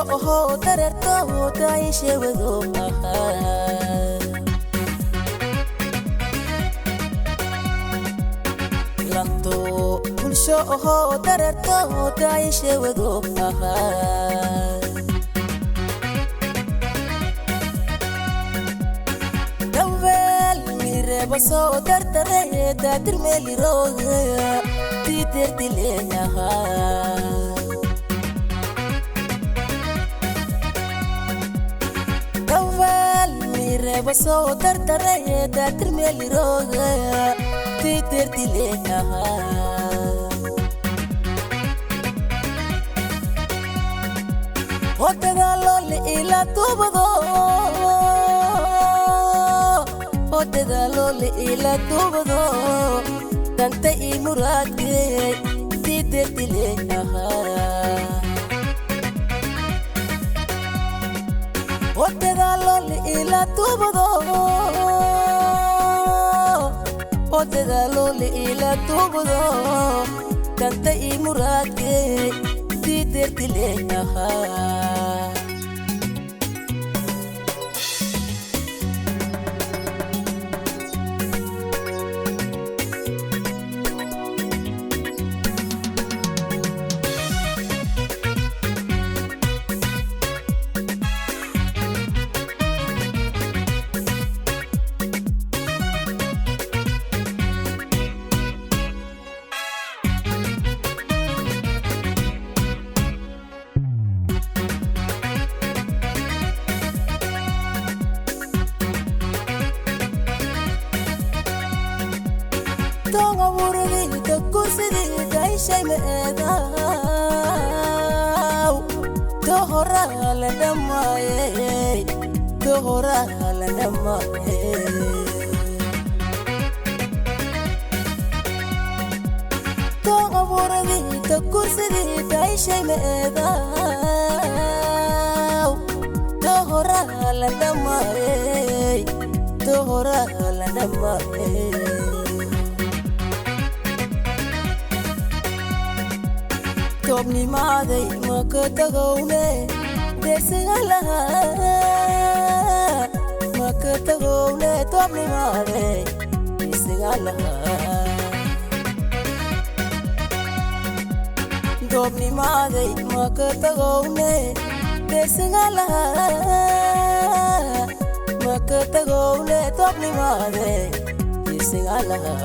ho tarerto dai shewedo lanto bulsho ho tarerto dai shewedo dawel mire baso tartare dadir meli roga titir dilenya baso tartare dadir meli roga titir dilenya hotada lole ila tubado hotada lole ila tubado tante imurate titir dilenya hotada lole ila tubado hotada lole ila tubado tante imurate titir dilenya Tonga wurdi da kursidi dai shay meeda tohora la damaye tohora la damaye Tonga wurdi da kursidi dai shay meeda tohora la damaye tohora la damaye Tobni maday makatagone desalaha makatagone tobni maday desalaha Tobni maday makatagone desalaha makatagone tobni maday desalaha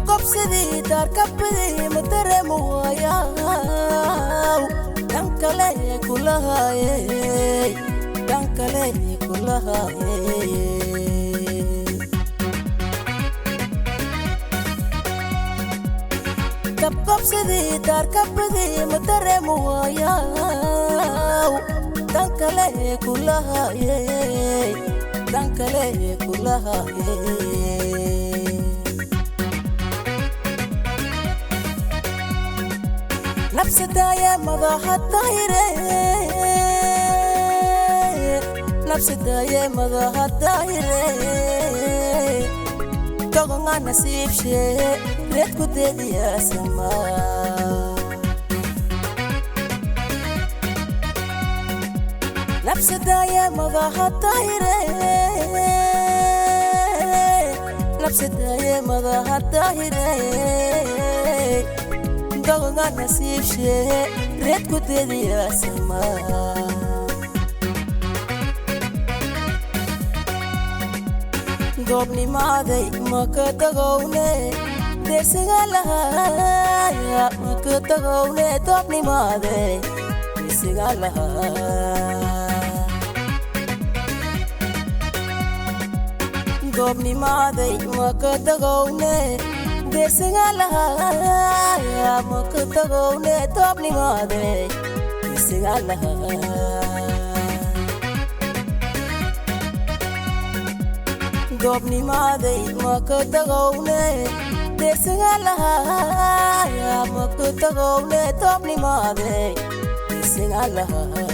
Kapsidi dar kapdi mutere muaya dankale kulahaye dankale kulahaye kapsidi dar kapdi mutere muaya dankale kulahaye dankale kulahaye نفسدايا مضاحة طايرة نفسدايا مضاحة طايرة تغنى نسيب شيء ريت كدد يا سما نفسدايا مضاحة طايرة نفسدايا مضاحة طايرة Doganga nasib she red kudedi asma Gobni maday makatagone desalaha makatagone topni maday desalaha Dobni maday makatagone desingalaha makatagone dobni maday desingalaha Dobni maday makatagone desingalaha makatagone dobni maday desingalaha